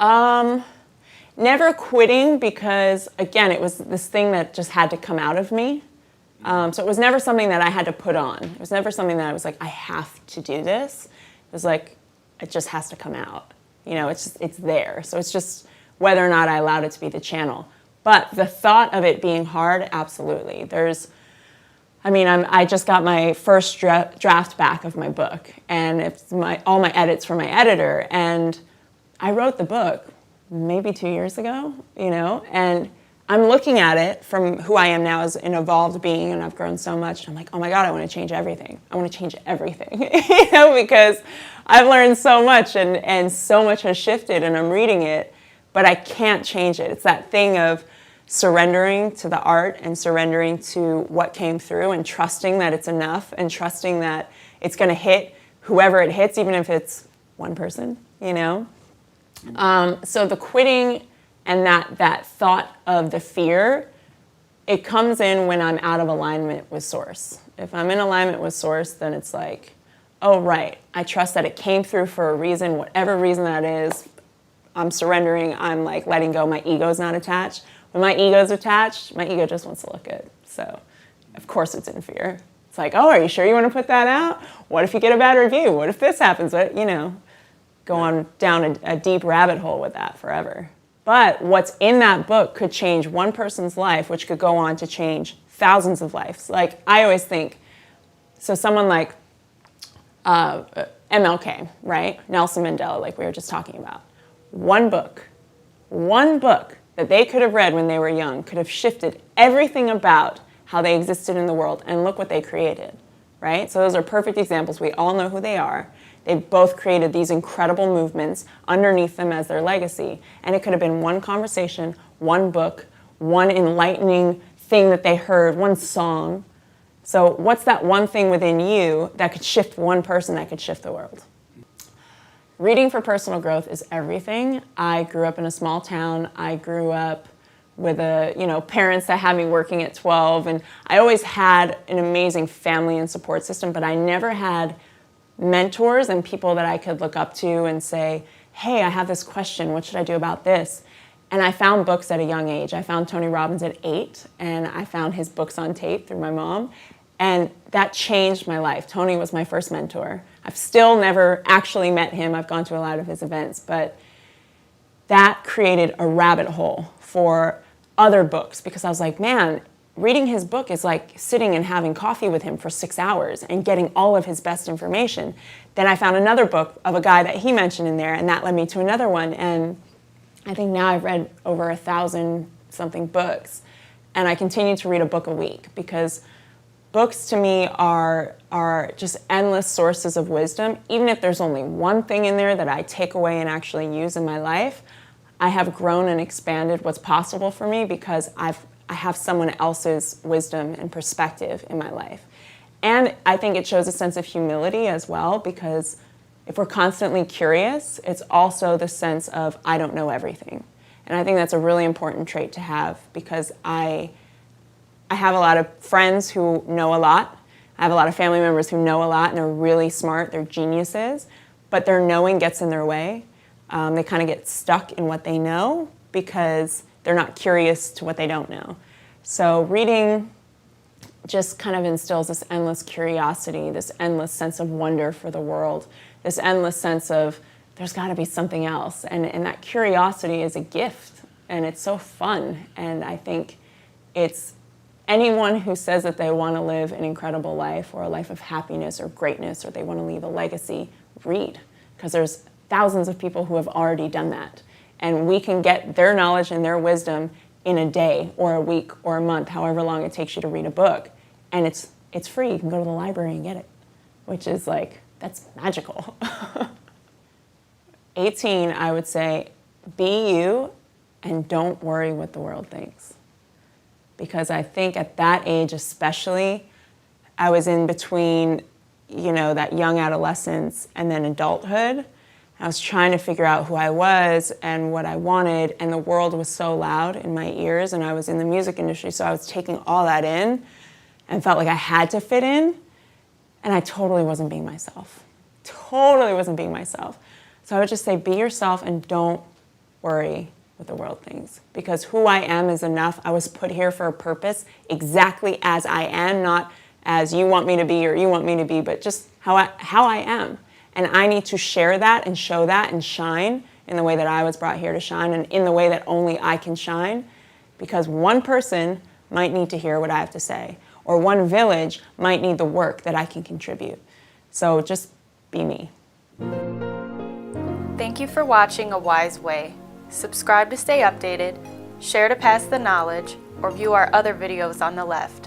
Never quitting because, again, it was this thing that just had to come out of me. So it was never something that I had to put on. It was never something that I was like, I have to do this. It was like, it just has to come out. You know, it's there. So it's just whether or not I allowed it to be the channel. But the thought of it being hard, absolutely. I just got my first draft back of my book, and it's all my edits from my editor. And I wrote the book maybe 2 years ago, and I'm looking at it from who I am now as an evolved being, and I've grown so much. I'm like, oh my God, I want to change everything. I want to change everything, because I've learned so much and so much has shifted, and I'm reading it, but I can't change it. It's that thing of surrendering to the art and surrendering to what came through and trusting that it's enough and trusting that it's going to hit whoever it hits, even if it's one person, So the quitting and that thought of the fear, it comes in when I'm out of alignment with Source. If I'm in alignment with Source, then it's like, oh, right, I trust that it came through for a reason, whatever reason that is. I'm surrendering, I'm like letting go, my ego's not attached. When my ego's attached, my ego just wants to look good. So, of course it's in fear. It's like, oh, are you sure you want to put that out? What if you get a bad review? What if this happens? What, go on down a deep rabbit hole with that forever. But what's in that book could change one person's life, which could go on to change thousands of lives. Like, I always think, so someone like MLK, right? Nelson Mandela, like we were just talking about. One book that they could have read when they were young could have shifted everything about how they existed in the world, and look what they created, right? So those are perfect examples. We all know who they are. They've both created these incredible movements underneath them as their legacy, and it could have been one conversation, one book, one enlightening thing that they heard, one song. So what's that one thing within you that could shift one person, that could shift the world? Reading for personal growth is everything. I grew up in a small town. I grew up with parents that had me working at 12, and I always had an amazing family and support system, but I never had mentors and people that I could look up to and say, hey, I have this question, what should I do about this? And I found books at a young age. I found Tony Robbins at 8, and I found his books on tape through my mom, and that changed my life. Tony was my first mentor. I've still never actually met him. I've gone to a lot of his events, but that created a rabbit hole for other books, because I was like, man, reading his book is like sitting and having coffee with him for 6 hours and getting all of his best information. Then I found another book of a guy that he mentioned in there, and that led me to another one. And I think now I've read over 1,000-something books, and I continue to read a book a week, because books to me are just endless sources of wisdom. Even if there's only one thing in there that I take away and actually use in my life, I have grown and expanded what's possible for me because I have someone else's wisdom and perspective in my life. And I think it shows a sense of humility as well, because if we're constantly curious, it's also the sense of I don't know everything. And I think that's a really important trait to have, because I have a lot of friends who know a lot. I have a lot of family members who know a lot and are really smart, they're geniuses, but their knowing gets in their way. They kind of get stuck in what they know because they're not curious to what they don't know. So reading just kind of instills this endless curiosity, this endless sense of wonder for the world, this endless sense of there's got to be something else. And that curiosity is a gift, and it's so fun. And I think it's anyone who says that they want to live an incredible life or a life of happiness or greatness, or they want to leave a legacy, read. Because there's thousands of people who have already done that. And we can get their knowledge and their wisdom in a day or a week or a month, however long it takes you to read a book. And it's free. You can go to the library and get it, which is like, that's magical. 18, I would say, be you and don't worry what the world thinks. Because I think at that age especially, I was in between, that young adolescence and then adulthood. I was trying to figure out who I was and what I wanted, and the world was so loud in my ears, and I was in the music industry, so I was taking all that in and felt like I had to fit in, and I totally wasn't being myself. Totally wasn't being myself. So I would just say, be yourself and don't worry what the world thinks. Because who I am is enough. I was put here for a purpose, exactly as I am, not as you want me to be or you want me to be, but just how I am. And I need to share that and show that and shine in the way that I was brought here to shine and in the way that only I can shine. Because one person might need to hear what I have to say, or one village might need the work that I can contribute. So just be me. Thank you for watching A Wise Way. Subscribe to stay updated, share to pass the knowledge, or view our other videos on the left.